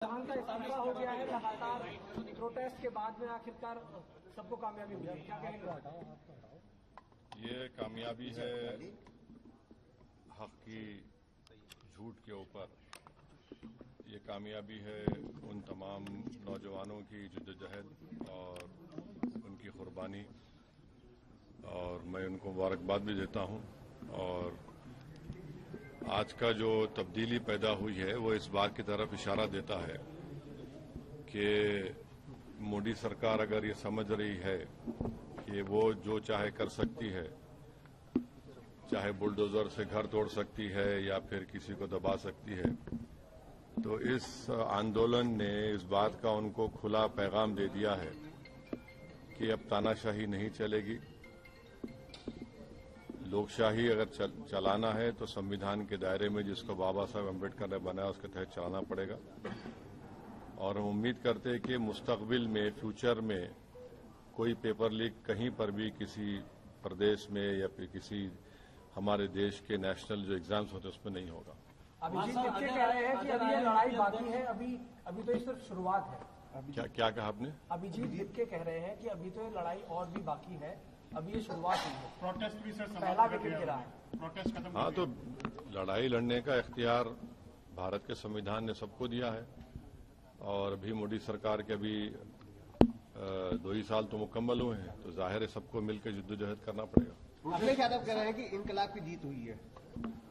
धान का इस्तीफा हो गया है। लगातार प्रोटेस्ट के बाद में आखिरकार सबको कामयाबी मिली, क्या कहेंगे? ये कामयाबी है हक की झूठ के ऊपर। ये कामयाबी है उन तमाम नौजवानों की जद्दोजहद और उनकी कुर्बानी, और मैं उनको मुबारकबाद भी देता हूं। और आज का जो तब्दीली पैदा हुई है वो इस बात की तरफ इशारा देता है कि मोदी सरकार अगर ये समझ रही है कि वो जो चाहे कर सकती है, चाहे बुलडोजर से घर तोड़ सकती है या फिर किसी को दबा सकती है, तो इस आंदोलन ने इस बात का उनको खुला पैगाम दे दिया है कि अब तानाशाही नहीं चलेगी। लोकशाही अगर चलाना है तो संविधान के दायरे में जिसको बाबा साहब अम्बेडकर ने बनाया उसके तहत चलाना पड़ेगा। और हम उम्मीद करते हैं कि मुस्तकबिल में, फ्यूचर में कोई पेपर लीक कहीं पर भी किसी प्रदेश में या फिर किसी हमारे देश के नेशनल जो एग्जाम्स होते हैं उसमें नहीं होगा। अभिजीत दिपके कह रहे हैं कि अभी ये लड़ाई बाकी है, अभी तो ये सिर्फ शुरुआत है। क्या कहा आपने? अभिजीत दिपके कह रहे हैं कि अभी तो ये लड़ाई और भी बाकी है, अभी ये शुरुआत हुई है। प्रोटेस्ट भी सर पहला विकेट गिरा है, प्रोटेस्ट खत्म। हाँ, तो लड़ाई लड़ने का इख्तियार भारत के संविधान ने सबको दिया है, और अभी मोदी सरकार के अभी 2 ही साल तो मुकम्मल हुए हैं, तो जाहिर है सबको मिलकर जद्दोजहद करना पड़ेगा। अखिलेश यादव कह रहे हैं कि इनकलाब की जीत हुई है।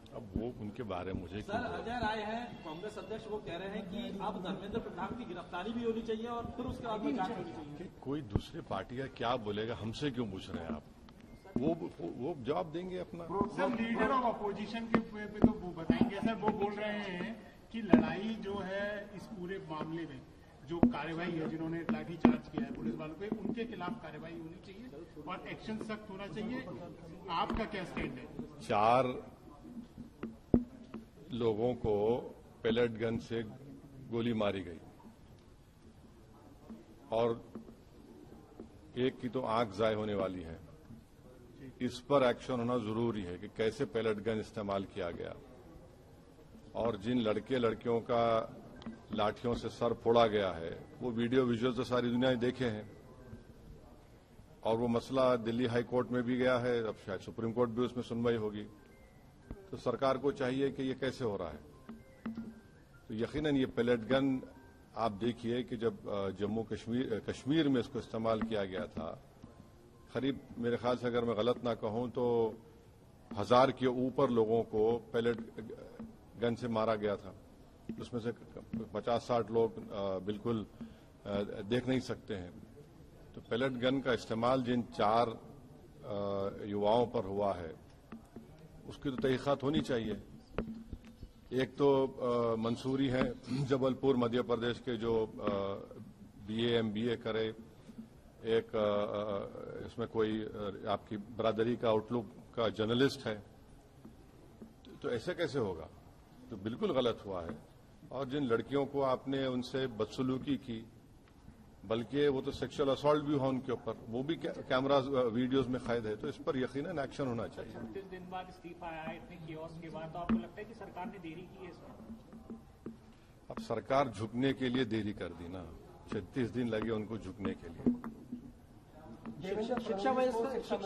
अब वो उनके बारे में मुझे सर, अजय राय है कांग्रेस अध्यक्ष, वो कह रहे हैं कि अब धर्मेंद्र प्रधान की गिरफ्तारी भी होनी चाहिए और फिर उसके बाद में जांच होनी चाहिए। कोई दूसरी पार्टी का क्या बोलेगा, हमसे क्यों पूछ रहे हैं आप? वो जवाब देंगे अपना। सर, लीडर ऑफ अपोजिशन के पे तो वो बताएंगे। सर, वो बोल रहे हैं कि लड़ाई जो है इस पूरे मामले में जो कार्रवाई है, जिन्होंने लाठीचार्ज किया है पुलिस वालों पे, उनके खिलाफ कार्रवाई होनी चाहिए और एक्शन सख्त होना चाहिए। आपका क्या स्टैंड है? 4 लोगों को पेलेट गन से गोली मारी गई और एक की तो आंख जाय होने वाली है। इस पर एक्शन होना जरूरी है कि कैसे पेलेट गन इस्तेमाल किया गया, और जिन लड़के लड़कियों का लाठियों से सर फोड़ा गया है वो वीडियो विजुअल तो सारी दुनिया ने देखे हैं, और वो मसला दिल्ली हाई कोर्ट में भी गया है, अब शायद सुप्रीम कोर्ट भी उसमें सुनवाई होगी। तो सरकार को चाहिए कि ये कैसे हो रहा है। तो यकीनन ये पेलेट गन आप देखिए कि जब जम्मू कश्मीर में इसको इस्तेमाल किया गया था, करीब मेरे ख्याल से अगर मैं गलत ना कहूं तो 1000 के ऊपर लोगों को पेलेट गन से मारा गया था। उसमें से 50-60 लोग बिल्कुल देख नहीं सकते हैं। तो पेलेट गन का इस्तेमाल जिन 4 युवाओं पर हुआ है उसकी तो तहकीकात होनी चाहिए। एक तो मंसूरी है जबलपुर मध्य प्रदेश के, जो BA MBA करे, एक इसमें कोई आपकी बरादरी का आउटलुक का जर्नलिस्ट है। तो ऐसे कैसे होगा? तो बिल्कुल गलत हुआ है। और जिन लड़कियों को आपने उनसे बदसलूकी की, बल्कि वो तो सेक्सुअल असॉल्ट भी हुआ उनके ऊपर, वो भी कैमरा वीडियोस में कैद है। तो इस पर यकीनन एक्शन होना चाहिए। 36 दिन बाद इस्तीफा आया है, इतने कियोस्क के बाद, तो आपको लगता है कि सरकार ने देरी की है इसमें? अब सरकार झुकने के लिए देरी कर दी ना, 36 दिन लगे उनको झुकने के लिए। शिक्षा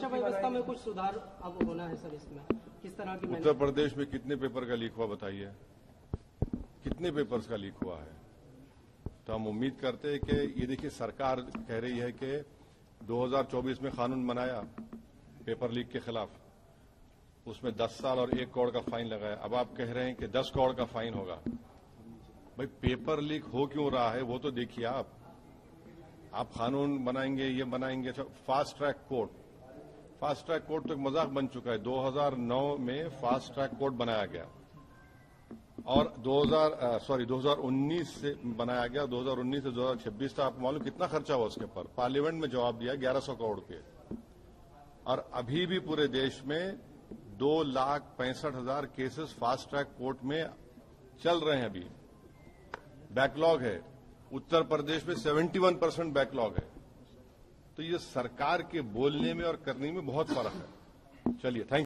व्यवस्था में कुछ सुधार अब होना है सर, इसमें किस तरह की? उत्तर प्रदेश में कितने पेपर का लीक हुआ बताइए? कितने पेपर्स का लीक हुआ है? तो हम उम्मीद करते हैं कि ये देखिए, सरकार कह रही है कि 2024 में कानून बनाया पेपर लीक के खिलाफ, उसमें 10 साल और 1 करोड़ का फाइन लगाया। अब आप कह रहे हैं कि 10 करोड़ का फाइन होगा। भाई, पेपर लीक हो क्यों रहा है वो तो देखिए। आप कानून बनाएंगे, ये बनाएंगे। अच्छा, फास्ट ट्रैक कोर्ट तो एक मजाक बन चुका है। 2009 में फास्ट ट्रैक कोर्ट बनाया गया और 2019 से बनाया गया। 2019 से 2026 तक आपको मालूम कितना खर्चा हुआ उसके पर? पार्लियामेंट में जवाब दिया 1100 करोड़ रुपए। और अभी भी पूरे देश में 2,65,000 केसेस फास्ट ट्रैक कोर्ट में चल रहे हैं। अभी बैकलॉग है। उत्तर प्रदेश में 71% बैकलॉग है। तो ये सरकार के बोलने में और करने में बहुत फर्क है। चलिए, थैंक यू।